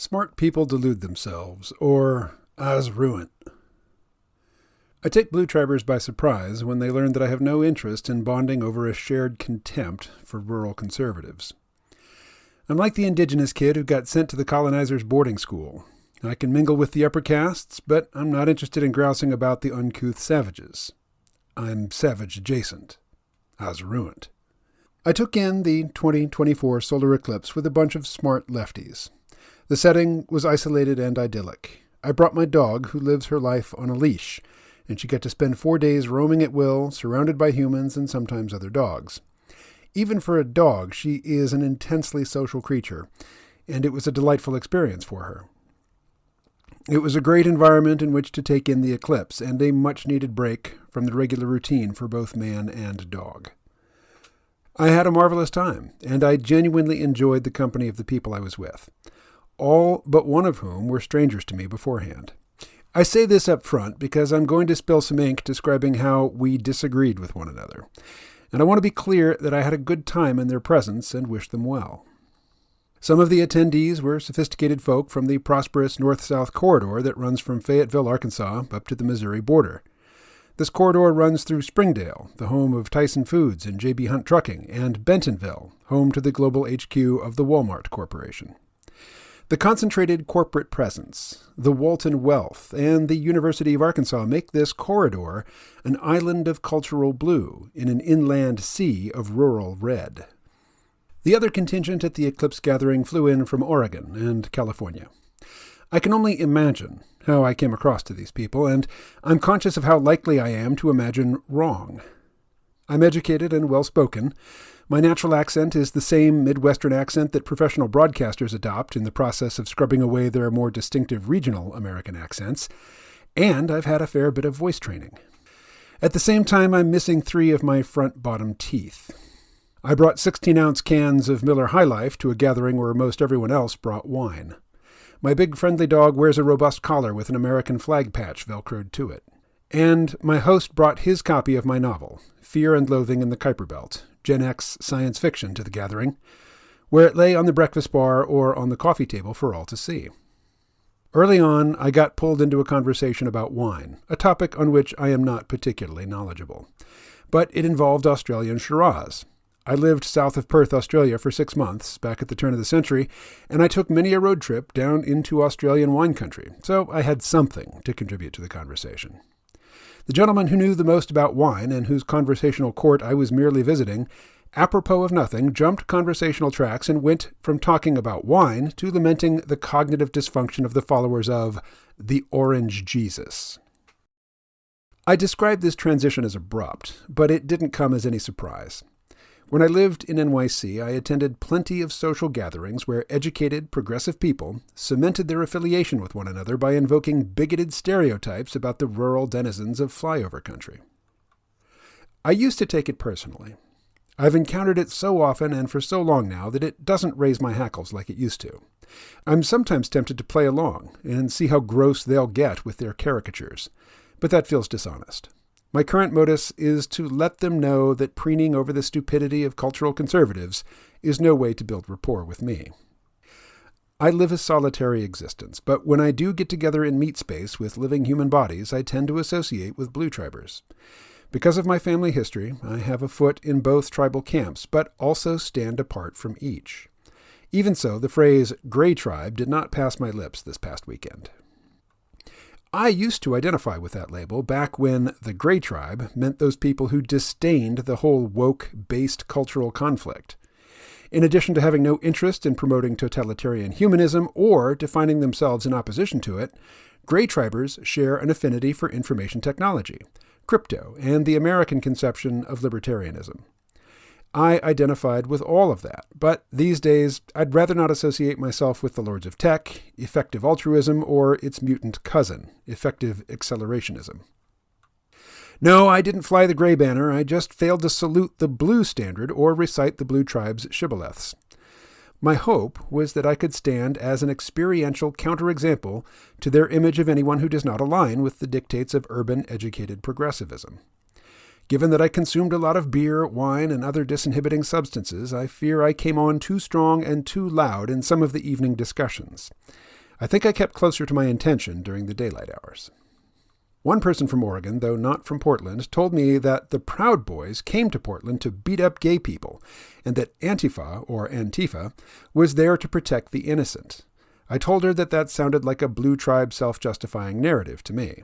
Smart people delude themselves, or as Ruint. I take Blue Tribers by surprise when they learn that I have no interest in bonding over a shared contempt for rural conservatives. I'm like the indigenous kid who got sent to the colonizers' boarding school. I can mingle with the upper castes, but I'm not interested in grousing about the uncouth savages. I'm savage adjacent, as Ruint. I took in the 2024 solar eclipse with a bunch of smart lefties. The setting was isolated and idyllic. I brought my dog, who lives her life on a leash, and she got to spend 4 days roaming at will, surrounded by humans and sometimes other dogs. Even for a dog, she is an intensely social creature, and it was a delightful experience for her. It was a great environment in which to take in the eclipse, and a much-needed break from the regular routine for both man and dog. I had a marvelous time, and I genuinely enjoyed the company of the people I was with, all but one of whom were strangers to me beforehand. I say this up front because I'm going to spill some ink describing how we disagreed with one another, and I want to be clear that I had a good time in their presence and wish them well. Some of the attendees were sophisticated folk from the prosperous north-south corridor that runs from Fayetteville, Arkansas, up to the Missouri border. This corridor runs through Springdale, the home of Tyson Foods and J.B. Hunt Trucking, and Bentonville, home to the global HQ of the Walmart Corporation. The concentrated corporate presence, the Walton wealth, and the University of Arkansas make this corridor an island of cultural blue in an inland sea of rural red. The other contingent at the eclipse gathering flew in from Oregon and California. I can only imagine how I came across to these people, and I'm conscious of how likely I am to imagine wrong. I'm educated and well-spoken. My natural accent is the same Midwestern accent that professional broadcasters adopt in the process of scrubbing away their more distinctive regional American accents, and I've had a fair bit of voice training. At the same time, I'm missing 3 of my front bottom teeth. I brought 16-ounce cans of Miller High Life to a gathering where most everyone else brought wine. My big friendly dog wears a robust collar with an American flag patch velcroed to it. And my host brought his copy of my novel, Fear and Loathing in the Kuiper Belt, Gen X science fiction, to the gathering, where it lay on the breakfast bar or on the coffee table for all to see. Early on, I got pulled into a conversation about wine, a topic on which I am not particularly knowledgeable. But it involved Australian Shiraz. I lived south of Perth, Australia for 6 months, back at the turn of the century, and I took many a road trip down into Australian wine country, so I had something to contribute to the conversation. The gentleman who knew the most about wine and whose conversational court I was merely visiting, apropos of nothing, jumped conversational tracks and went from talking about wine to lamenting the cognitive dysfunction of the followers of the Orange Jesus. I described this transition as abrupt, but it didn't come as any surprise. When I lived in NYC, I attended plenty of social gatherings where educated, progressive people cemented their affiliation with one another by invoking bigoted stereotypes about the rural denizens of flyover country. I used to take it personally. I've encountered it so often and for so long now that it doesn't raise my hackles like it used to. I'm sometimes tempted to play along and see how gross they'll get with their caricatures, but that feels dishonest. My current modus is to let them know that preening over the stupidity of cultural conservatives is no way to build rapport with me. I live a solitary existence, but when I do get together in meat space with living human bodies, I tend to associate with Blue Tribers. Because of my family history, I have a foot in both tribal camps, but also stand apart from each. Even so, the phrase Gray Tribe did not pass my lips this past weekend. I used to identify with that label back when the Gray Tribe meant those people who disdained the whole woke-based cultural conflict. In addition to having no interest in promoting totalitarian humanism or defining themselves in opposition to it, Gray Tribers share an affinity for information technology, crypto, and the American conception of libertarianism. I identified with all of that, but these days I'd rather not associate myself with the Lords of Tech, effective altruism, or its mutant cousin, effective accelerationism. No, I didn't fly the gray banner, I just failed to salute the blue standard or recite the Blue Tribe's shibboleths. My hope was that I could stand as an experiential counterexample to their image of anyone who does not align with the dictates of urban educated progressivism. Given that I consumed a lot of beer, wine, and other disinhibiting substances, I fear I came on too strong and too loud in some of the evening discussions. I think I kept closer to my intention during the daylight hours. One person from Oregon, though not from Portland, told me that the Proud Boys came to Portland to beat up gay people, and that Antifa was there to protect the innocent. I told her that sounded like a Blue Tribe self-justifying narrative to me.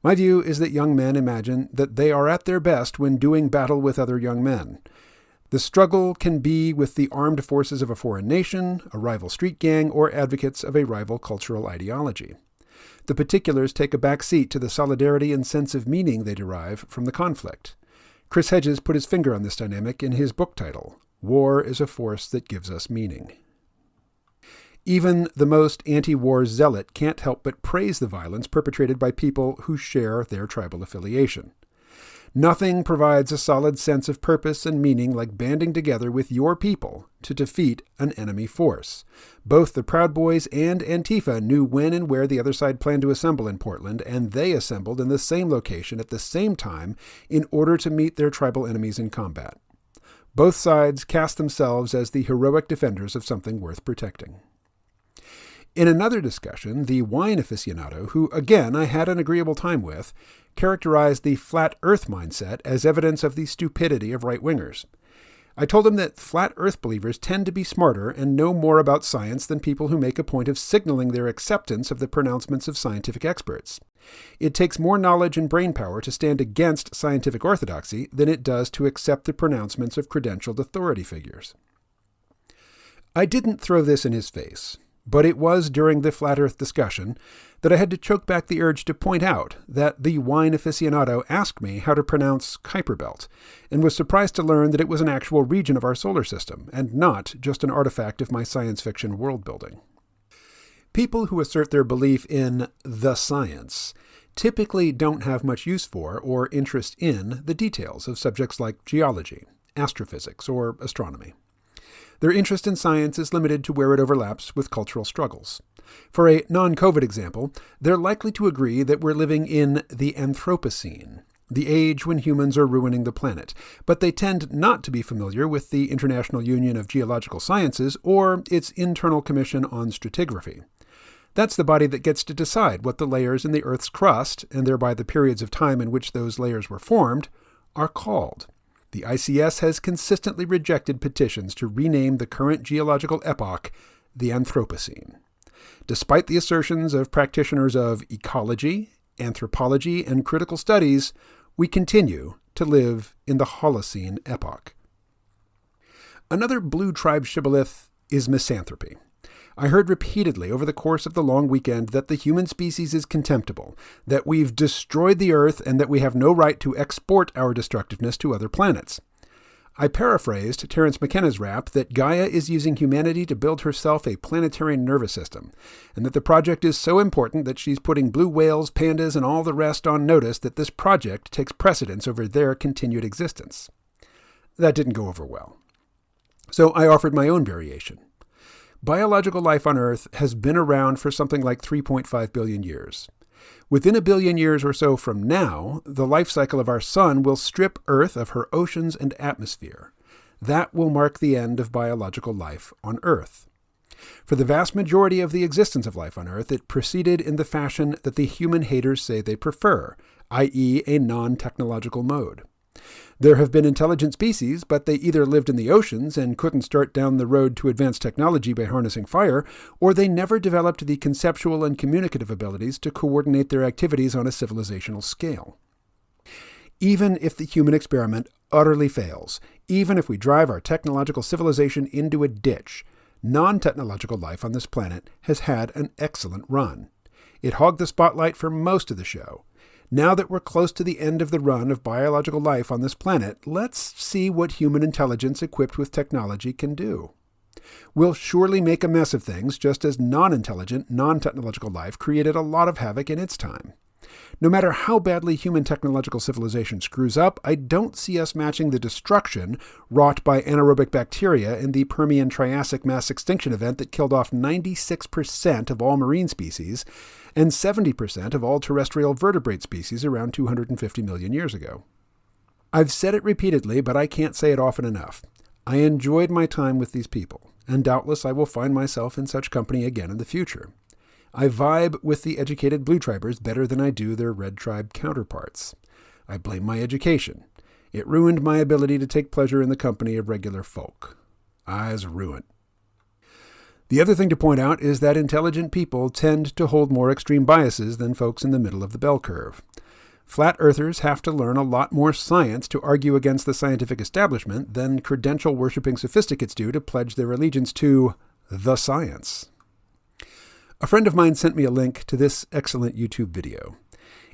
My view is that young men imagine that they are at their best when doing battle with other young men. The struggle can be with the armed forces of a foreign nation, a rival street gang, or advocates of a rival cultural ideology. The particulars take a back seat to the solidarity and sense of meaning they derive from the conflict. Chris Hedges put his finger on this dynamic in his book title, War is a Force That Gives Us Meaning. Even the most anti-war zealot can't help but praise the violence perpetrated by people who share their tribal affiliation. Nothing provides a solid sense of purpose and meaning like banding together with your people to defeat an enemy force. Both the Proud Boys and Antifa knew when and where the other side planned to assemble in Portland, and they assembled in the same location at the same time in order to meet their tribal enemies in combat. Both sides cast themselves as the heroic defenders of something worth protecting. In another discussion, the wine aficionado, who again I had an agreeable time with, characterized the flat earth mindset as evidence of the stupidity of right-wingers. I told him that flat earth believers tend to be smarter and know more about science than people who make a point of signaling their acceptance of the pronouncements of scientific experts. It takes more knowledge and brainpower to stand against scientific orthodoxy than it does to accept the pronouncements of credentialed authority figures. I didn't throw this in his face. But it was during the flat earth discussion that I had to choke back the urge to point out that the wine aficionado asked me how to pronounce Kuiper Belt, and was surprised to learn that it was an actual region of our solar system, and not just an artifact of my science fiction world building. People who assert their belief in the science typically don't have much use for or interest in the details of subjects like geology, astrophysics, or astronomy. Their interest in science is limited to where it overlaps with cultural struggles. For a non-COVID example, they're likely to agree that we're living in the Anthropocene, the age when humans are ruining the planet, but they tend not to be familiar with the International Union of Geological Sciences or its Internal Commission on Stratigraphy. That's the body that gets to decide what the layers in the Earth's crust, and thereby the periods of time in which those layers were formed, are called. The ICS has consistently rejected petitions to rename the current geological epoch the Anthropocene. Despite the assertions of practitioners of ecology, anthropology, and critical studies, we continue to live in the Holocene epoch. Another Blue Tribe shibboleth is misanthropy. I heard repeatedly over the course of the long weekend that the human species is contemptible, that we've destroyed the Earth, and that we have no right to export our destructiveness to other planets. I paraphrased Terence McKenna's rap that Gaia is using humanity to build herself a planetary nervous system, and that the project is so important that she's putting blue whales, pandas, and all the rest on notice that this project takes precedence over their continued existence. That didn't go over well. So I offered my own variation. Biological life on Earth has been around for something like 3.5 billion years. Within a billion years or so from now, the life cycle of our sun will strip Earth of her oceans and atmosphere. That will mark the end of biological life on Earth. For the vast majority of the existence of life on Earth, it proceeded in the fashion that the human haters say they prefer, i.e. a non-technological mode. There have been intelligent species, but they either lived in the oceans and couldn't start down the road to advanced technology by harnessing fire, or they never developed the conceptual and communicative abilities to coordinate their activities on a civilizational scale. Even if the human experiment utterly fails, even if we drive our technological civilization into a ditch, non-technological life on this planet has had an excellent run. It hogged the spotlight for most of the show. Now that we're close to the end of the run of biological life on this planet, let's see what human intelligence equipped with technology can do. We'll surely make a mess of things, just as non-intelligent, non-technological life created a lot of havoc in its time. No matter how badly human technological civilization screws up, I don't see us matching the destruction wrought by anaerobic bacteria in the Permian-Triassic mass extinction event that killed off 96% of all marine species and 70% of all terrestrial vertebrate species around 250 million years ago. I've said it repeatedly, but I can't say it often enough. I enjoyed my time with these people, and doubtless I will find myself in such company again in the future. I vibe with the educated blue tribers better than I do their red tribe counterparts. I blame my education. It ruined my ability to take pleasure in the company of regular folk. Eyes Ruint. The other thing to point out is that intelligent people tend to hold more extreme biases than folks in the middle of the bell curve. Flat earthers have to learn a lot more science to argue against the scientific establishment than credential-worshipping sophisticates do to pledge their allegiance to the science. A friend of mine sent me a link to this excellent YouTube video.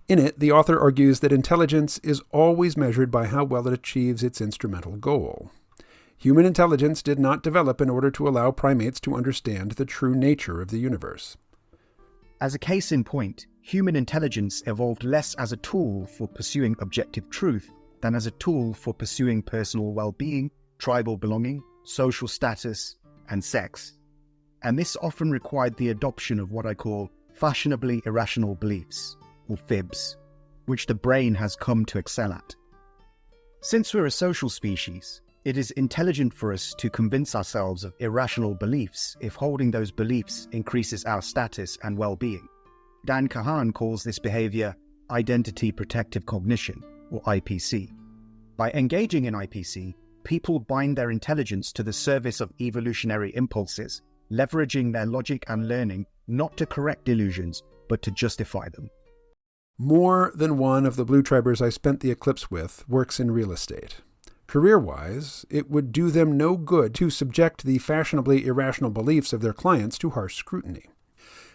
In it, the author argues that intelligence is always measured by how well it achieves its instrumental goal. Human intelligence did not develop in order to allow primates to understand the true nature of the universe. As a case in point, human intelligence evolved less as a tool for pursuing objective truth than as a tool for pursuing personal well-being, tribal belonging, social status, and sex. And this often required the adoption of what I call fashionably irrational beliefs, or fibs, which the brain has come to excel at. Since we're a social species, it is intelligent for us to convince ourselves of irrational beliefs if holding those beliefs increases our status and well-being. Dan Kahan calls this behavior identity protective cognition, or IPC. By engaging in IPC, people bind their intelligence to the service of evolutionary impulses, leveraging their logic and learning not to correct delusions, but to justify them. More than one of the blue tribers I spent the eclipse with works in real estate. Career-wise, it would do them no good to subject the fashionably irrational beliefs of their clients to harsh scrutiny.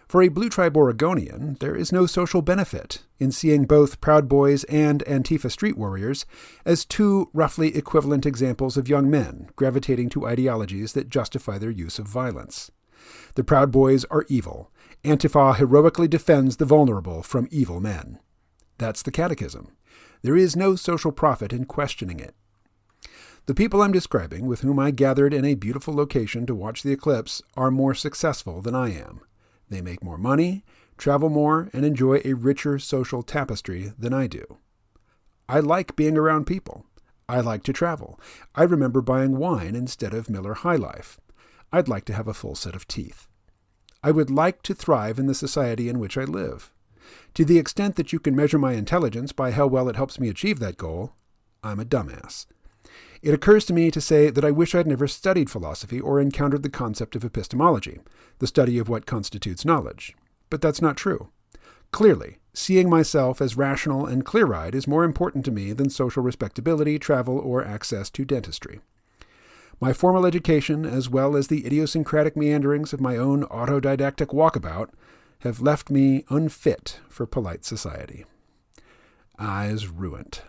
For a blue tribe Oregonian, there is no social benefit in seeing both Proud Boys and Antifa street warriors as two roughly equivalent examples of young men gravitating to ideologies that justify their use of violence. The Proud Boys are evil. Antifa heroically defends the vulnerable from evil men. That's the catechism. There is no social profit in questioning it. The people I'm describing, with whom I gathered in a beautiful location to watch the eclipse, are more successful than I am. They make more money, travel more, and enjoy a richer social tapestry than I do. I like being around people. I like to travel. I remember buying wine instead of Miller High Life. I'd like to have a full set of teeth. I would like to thrive in the society in which I live. To the extent that you can measure my intelligence by how well it helps me achieve that goal, I'm a dumbass. It occurs to me to say that I wish I'd never studied philosophy or encountered the concept of epistemology, the study of what constitutes knowledge. But that's not true. Clearly, seeing myself as rational and clear-eyed is more important to me than social respectability, travel, or access to dentistry. My formal education, as well as the idiosyncratic meanderings of my own autodidactic walkabout, have left me unfit for polite society. Eyes Ruint.